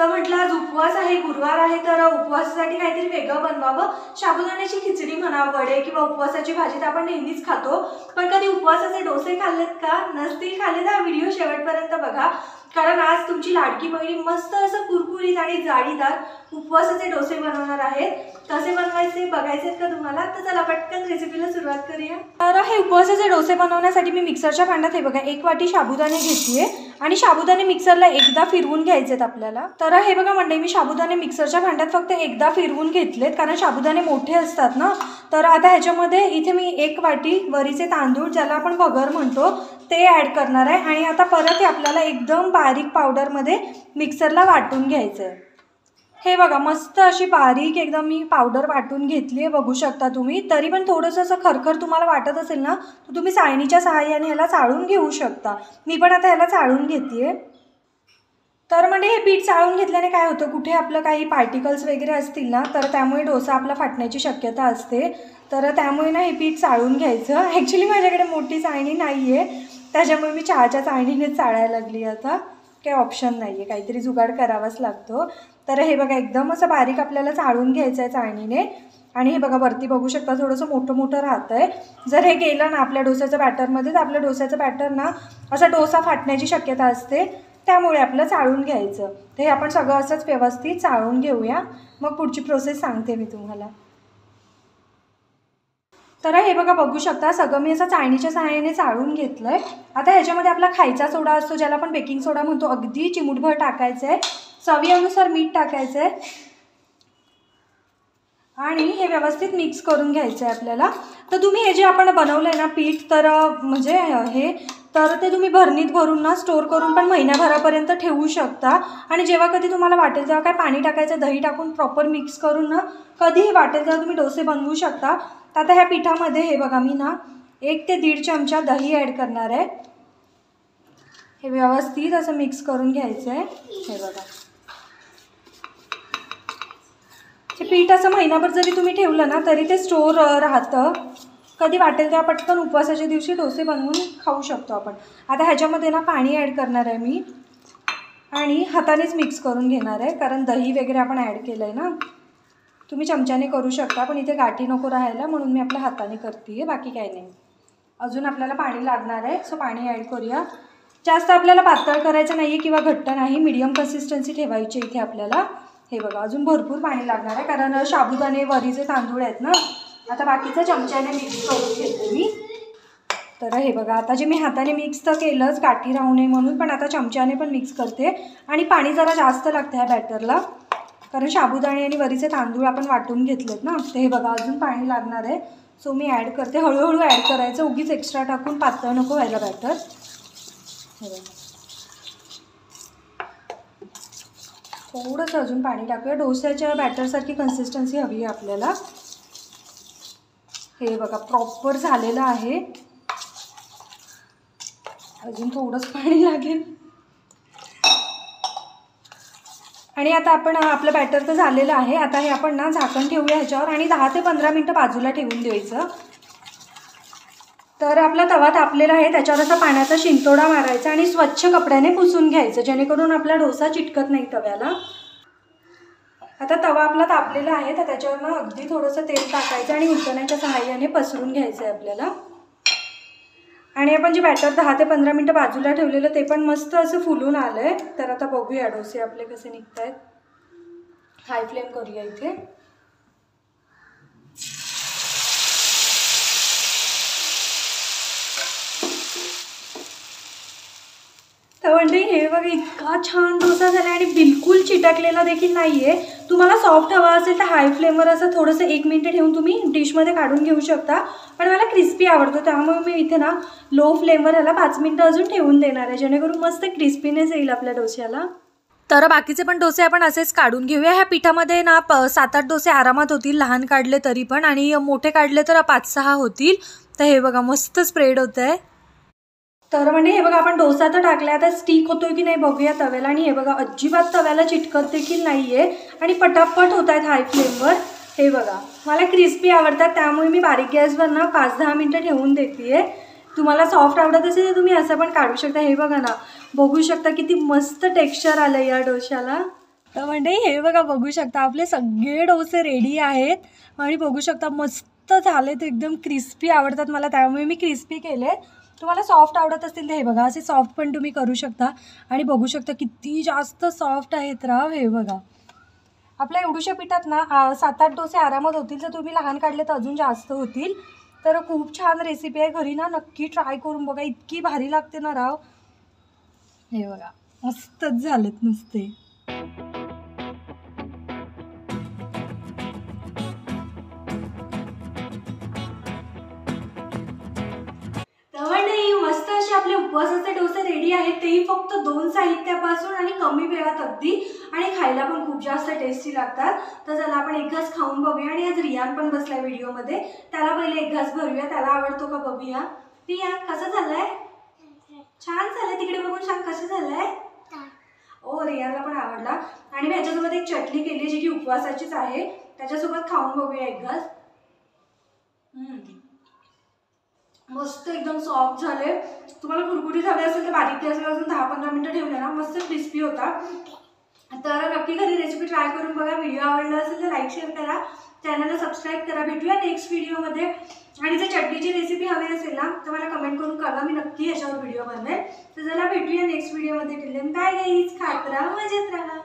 तर म्हटलं आज उपवास आहे, गुरुवार आहे, तर उपवासासाठी काहीतरी वेगळं बनवावं. साबुदाण्याची खिचडी म्हणा, वडे किंवा उपवासाची भाजी तर आपण नेहमीच खातो, पण कधी उपवासाचे डोसे खाल्लेत का? नसतील खाल्ले तर हा व्हिडिओ शेवटपर्यंत बघा, कारण आज तुमची लाडकी बहिणी मस्त असं कुरकुरीत आणि जाळीदार उपवासाचे डोसे बनवणार आहेत. कसे बनवायचे बघायचे का तुम्हाला? तर चला पटकन रेसिपीला सुरुवात करूया. तर हे उपवासाचे डोसे बनवण्यासाठी मी मिक्सरच्या भांड्यात हे बघा 1 वाटी साबुदाणे घेतलीये आणि साबुदाणे मिक्सरला एकदा फिरवून घ्यायचेत आपल्याला. तर हे बघा मंडळी, मी साबुदाणे मिक्सरच्या भांड्यात फक्त एकदा फिरवून घेतलेत, कारण साबुदाणे मोठे असतात ना. तर आता ह्याच्यामध्ये इथे मी 1 वाटी वरीचे तांदूळ, ज्याला आपण भगर म्हणतो, ते ॲड करणार आहे. आणि आता परत हे आपल्याला एकदम बारीक पावडरमध्ये मिक्सरला वाटून घ्यायचं आहे. हे बघा मस्त अशी बारीक एकदम मी पावडर वाटून घेतली आहे, बघू शकता तुम्ही. तरी पण थोडंसं असं खरखर तुम्हाला वाटत असेल ना, तर तुम्ही चाळणीच्या सहाय्याने ह्याला चाळून घेऊ शकता. मी पण आता ह्याला चाळून घेते. तर म्हणजे हे पीठ चाळून घेतल्याने काय होतं, कुठे आपलं काही पार्टिकल्स वगैरे असतील ना, तर त्यामुळे डोसा आपला फाटण्याची शक्यता असते. तर त्यामुळे ना हे पीठ चाळून घ्यायचं. ॲक्च्युली माझ्याकडे मोठी चाळणी नाही आहे, त्याच्यामुळे मी चहाच्या चाळणीनेच चाळायला लागली. आता काही ऑप्शन नाही आहे, काहीतरी जुगाड करावाच लागतो. तर हे बघा एकदम असं बारीक आपल्याला चाळून घ्यायचं आहे चाळणीने. आणि हे बघा वरती बघू शकता थोडंसं मोठं मोठं राहतं आहे. जर हे गेलं ना आपल्या डोस्याच्या बॅटरमध्ये, तर आपल्या डोस्याचं बॅटर ना असा डोसा फाटण्याची शक्यता असते, त्यामुळे आपलं चाळून घ्यायचं. तर हे आपण सगळं असंच व्यवस्थित चाळून घेऊया, मग पुढची प्रोसेस सांगते मी तुम्हाला. तर हे बघा बघू शकता सगळं मी असं चाळणीच्या सहाय्याने चाळून घेतलं आहे. आता ह्याच्यामध्ये आपला खायचा सोडा असतो, ज्याला आपण बेकिंग सोडा म्हणतो, अगदी चिमूटभर टाकायचं आहे. चवीनुसार मीठ टाकायचं आहे आणि हे व्यवस्थित मिक्स करून घ्यायचं आहे आपल्याला. तर तुम्ही हे जे आपण बनवलं आहे ना पीठ, तर म्हणजे हे तर ते तुम्ही भरणीत भरून ना स्टोर करून पण महिन्याभरापर्यंत ठेवू शकता. आणि जेव्हा कधी तुम्हाला वाटेल तेव्हा काय पाणी टाकायचं, दही टाकून प्रॉपर मिक्स करून ना कधीही वाटेल तेव्हा तुम्ही डोसे बनवू शकता. तर आता ह्या पिठामध्ये हे बघा मी ना 1 ते 1.5 चमचा दही ॲड करणार आहे. हे व्यवस्थित असं मिक्स करून घ्यायचं आहे. हे बघा हे पीठ असं महिनाभर जरी तुम्ही ठेवलं ना तरी ते स्टोर राहतं. कधी वाटेल तेव्हा पटकन उपवासाच्या दिवशी डोसे बनवून खाऊ शकतो आपण. आता ह्याच्यामध्ये ना पाणी ॲड करणार आहे मी आणि हातानेच मिक्स करून घेणार आहे, कारण दही वगैरे आपण ॲड केलं आहे ना. तुम्ही चमच्याने करू शकता, पण इथे गाठी नको राहायला म्हणून मी आपल्या हाताने करते आहे, बाकी काही नाही. अजून आपल्याला पाणी लागणार आहे, सो पाणी ॲड करूया. जास्त आपल्याला पातळ करायचं नाही आहे किंवा घट्ट नाही, मीडियम कन्सिस्टन्सी ठेवायची इथे आपल्याला. हे बघा अजून भरपूर पाणी लागणार आहे, कारण साबुदाणे वरीचे तांदूळ आहेत ना. आता बाकीचं चमच्याने मिक्स करून घेते मी. तर हे बघा आता जे मी हाताने मिक्स तर केलंच गाठी राहू नये म्हणून, पण आता चमच्याने पण मिक्स करते. आणि पाणी जरा जास्त लागतं ह्या बॅटरला, कारण साबुदाणे आणि वरीचे तांदूळ आपण वाटून घेतलेत ना. तर हे बघा अजून पाणी लागणार आहे, सो मी ॲड करते. हळूहळू ॲड करायचं, उगीच एक्स्ट्रा टाकून पातळ नको व्हायला बॅटर. हे बघा थोडंसं अजून पाणी टाकूया, डोस्याच्या बॅटरसारखी कन्सिस्टन्सी हवी आहे आपल्याला. हे बघा प्रॉपर झालेलं आहे, अजून थोडंच पाणी लागेल. आणि आता आपण आपलं बॅटर तर झालेलं आहे. आता हे आपण ना झाकण ठेवूया ह्याच्यावर आणि 10 ते 15 मिनटं बाजूला ठेवून द्यायचं. तर आपला तवा तापलेला आहे, त्याच्यावर असा पाण्याचा शिंतोडा मारायचा आणि स्वच्छ कपड्याने पुसून घ्यायचं, जेणेकरून आपला डोसा चिटकत नाही तव्याला. आता तवा आपला तापलेला आहे, तर त्याच्यावर ना अगदी थोडंसं तेल टाकायचं आणि उलटण्याच्या सहाय्याने पसरून घ्यायचं आहे आपल्याला. आणि आपण जे बॅटर 10 ते 15 मिनटं बाजूला ठेवलेलं ते पण मस्त असं फुलून आलं आहे. तर आता बघूया डोसे आपले कसे निघत आहेत. हाय फ्लेम करूया इथे. तर म्हणजे हे बघा इतका छान डोसा झाला आणि बिलकुल चिटकलेला देखील नाही आहे. तुम्हाला सॉफ्ट हवा असेल तर हाय फ्लेमवर असं थोडंसं 1 मिनिट ठेवून तुम्ही डिशमध्ये काढून घेऊ शकता, पण मला क्रिस्पी आवडतो त्यामुळे मी इथे ना लो फ्लेमवर ह्याला 5 मिनिटं अजून ठेवून देणार आहे, जेणेकरून मस्त क्रिस्पीनेस येईल आपल्या डोस्याला. तर बाकीचे पण डोसे आपण असेच काढून घेऊया. ह्या पिठामध्ये ना 7-8 डोसे आरामात होतील, लहान काढले तरी पण, आणि मोठे काढले तर 5-6 होतील. तर हे बघा मस्त स्प्रेड होत आहे. तर म्हणजे हे बघा आपण डोसा तर टाकला, आता स्टिक होतोय की नाही बघूया तव्याला. आणि हे बघा अजिबात तव्याला चिटकत देखील नाही आहे आणि पटापट होत आहेत हाय फ्लेमवर. हे बघा मला क्रिस्पी आवडतात, त्यामुळे मी बारीक गॅसवर ना 5-10 मिनटं ठेवून देते आहे. तुम्हाला सॉफ्ट आवडत असेल तर तुम्ही असं पण काढू शकता. हे बघा ना, बघू शकता किती मस्त टेक्स्चर आलं या डोशाला. तर म्हणजे हे बघा, बघू शकता आपले सगळे डोसे रेडी आहेत आणि बघू शकता मस्त झाले. ते एकदम क्रिस्पी आवडतात मला, त्यामुळे मी क्रिस्पी केले. तुम्हाला सॉफ्ट आवडत असतील तर हे बघा, असे सॉफ्ट पण तुम्ही करू शकता. आणि बघू शकता किती जास्त सॉफ्ट आहेत राव. हे बघा, आपल्या एवढ्याशा पिठात ना 7-8 डोसे आरामात होतील. तर तुम्ही लहान काढले तर अजून जास्त होतील. तर खूप छान रेसिपी आहे, घरी ना नक्की ट्राय करून बघा, इतकी भारी लागते ना राव. हे बघा, मस्तच झालेत नुसते. नाही, मस्त असे आपले उपवासाचे डोसे रेडी आहेत, तेही फक्त 2 साहित्यापासून आणि कमी वेळात अगदी, आणि खायला पण खूप जास्त टेस्टी लागतात. तर चला आपण एक घास खाऊन बघूया. आणि आज रियान पण बसलाय व्हिडिओमध्ये, त्याला पहिले एक घास भरूया, त्याला आवडतो का बघूया. रियान, कसं झालंय? छान झालंय. तिकडे बघून सांग कसं झालंय. ओ, रियाला पण आवडला. आणि मी ह्याच्यासोबत एक चटणी केली जी की उपवासाचीच आहे, त्याच्यासोबत खाऊन बघूया एक घास. मस्त एकदम सॉफ्ट झाले. तुम्हाला कुरकुरीत हवे असेल तर बारीक गॅसवर अजून 10-15 मिनिटं ठेवले ना मस्त क्रिस्पी होता. तर नक्की घरी रेसिपी ट्राय करून बघा. व्हिडिओ आवडला असेल तर लाईक शेअर करा, चॅनलला सबस्क्राईब करा. भेटूया नेक्स्ट व्हिडिओमध्ये. आणि जर चटणीची रेसिपी हवी असेल ना तर मला कमेंट करून कळवा, मी नक्की याच्यावर व्हिडिओ बनवेल. तर चला भेटूया नेक्स्ट व्हिडिओमध्ये. टिल देन बाय गाईज, खात राहा, मजेत राहा.